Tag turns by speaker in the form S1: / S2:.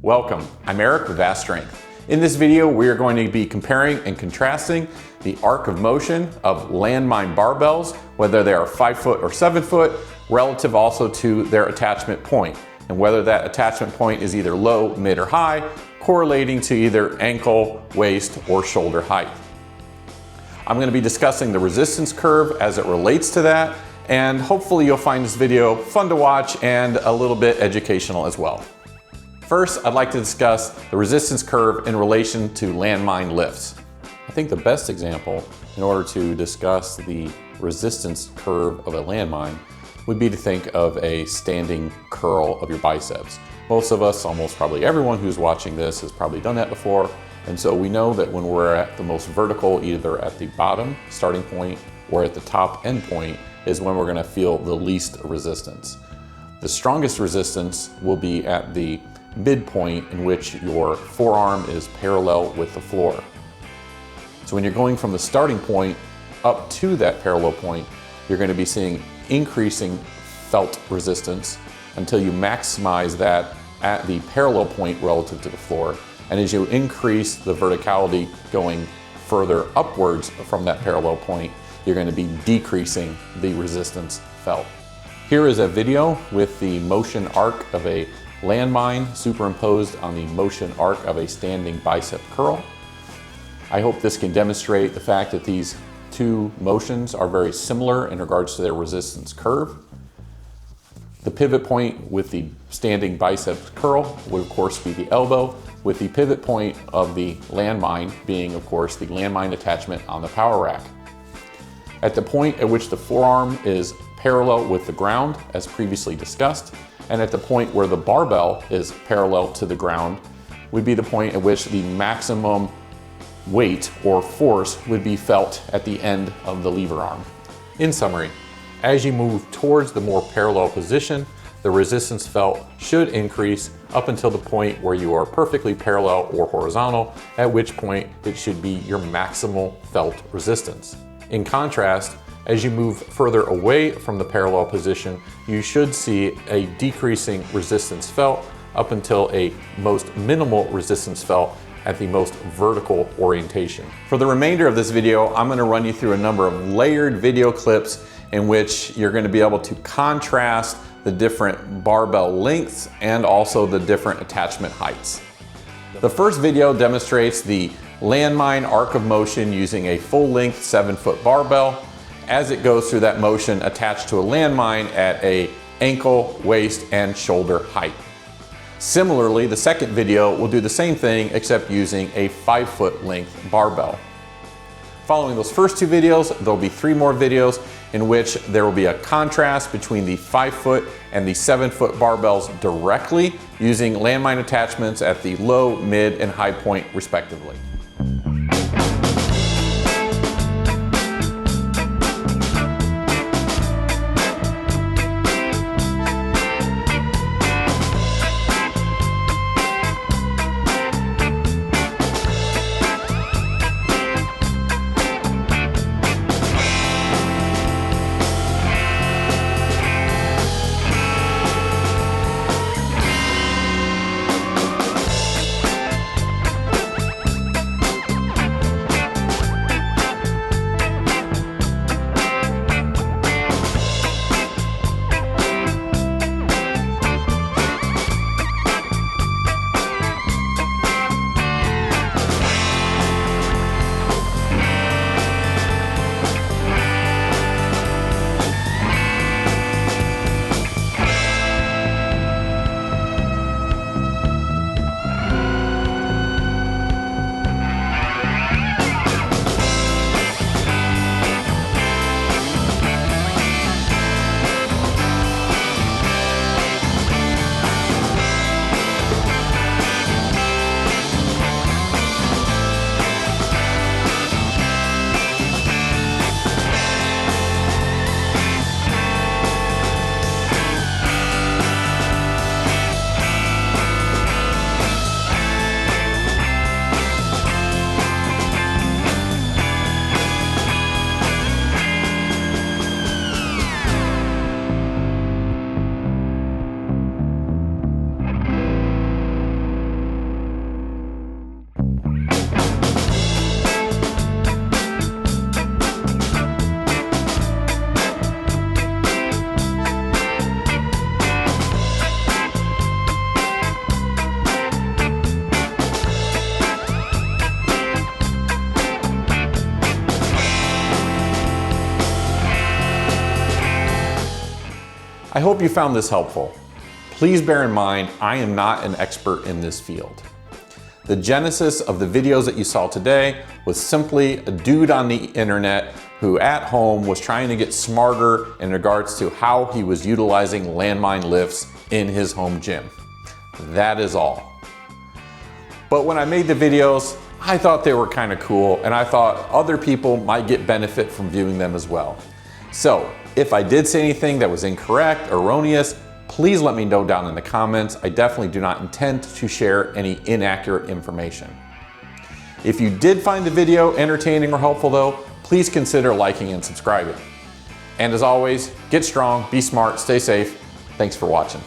S1: Welcome, I'm Eric with Vast Strength. In this video, we are going to be comparing and contrasting the arc of motion of Landmine barbells, whether they are 5 foot or 7 foot, relative also to their attachment point, and whether that attachment point is either low, mid, or high, correlating to either ankle, waist, or shoulder height. I'm going to be discussing the resistance curve as it relates to that, and hopefully you'll find this video fun to watch and a little bit educational as well. First, I'd like to discuss the resistance curve in relation to landmine lifts. I think the best example in order to discuss the resistance curve of a landmine would be to think of a standing curl of your biceps. Most of us, almost probably everyone who's watching this has probably done that before, and so we know that when we're at the most vertical, either at the bottom starting point or at the top end point, is when we're going to feel the least resistance. The strongest resistance will be at the midpoint, in which your forearm is parallel with the floor. So when you're going from the starting point up to that parallel point, you're going to be seeing increasing felt resistance until you maximize that at the parallel point relative to the floor. And as you increase the verticality going further upwards from that parallel point, you're going to be decreasing the resistance felt. Here is a video with the motion arc of a landmine superimposed on the motion arc of a standing bicep curl. I hope this can demonstrate the fact that these two motions are very similar in regards to their resistance curve. The pivot point with the standing bicep curl would of course be the elbow, with the pivot point of the landmine being of course the landmine attachment on the power rack. At the point at which the forearm is parallel with the ground, as previously discussed, and at the point where the barbell is parallel to the ground, would be the point at which the maximum weight or force would be felt at the end of the lever arm. In summary, as you move towards the more parallel position, the resistance felt should increase up until the point where you are perfectly parallel or horizontal, at which point it should be your maximal felt resistance. In contrast, as you move further away from the parallel position, you should see a decreasing resistance felt up until a most minimal resistance felt at the most vertical orientation. For the remainder of this video, I'm going to run you through a number of layered video clips in which you're going to be able to contrast the different barbell lengths and also the different attachment heights. The first video demonstrates the landmine arc of motion using a full-length 7-foot barbell as it goes through that motion attached to a landmine at a ankle, waist, and shoulder height. Similarly, the second video will do the same thing except using a 5-foot length barbell. Following those first two videos, there'll be 3 more videos in which there will be a contrast between the 5-foot and the 7-foot barbells directly using landmine attachments at the low, mid, and high point respectively. I hope you found this helpful. Please bear in mind, I am not an expert in this field. The genesis of the videos that you saw today was simply a dude on the internet who at home was trying to get smarter in regards to how he was utilizing landmine lifts in his home gym. That is all. But when I made the videos, I thought they were kind of cool, and I thought other people might get benefit from viewing them as well. So if I did say anything that was incorrect, erroneous, please let me know down in the comments. I definitely do not intend to share any inaccurate information. If you did find the video entertaining or helpful though, please consider liking and subscribing. And as always, get strong, be smart, stay safe. Thanks for watching.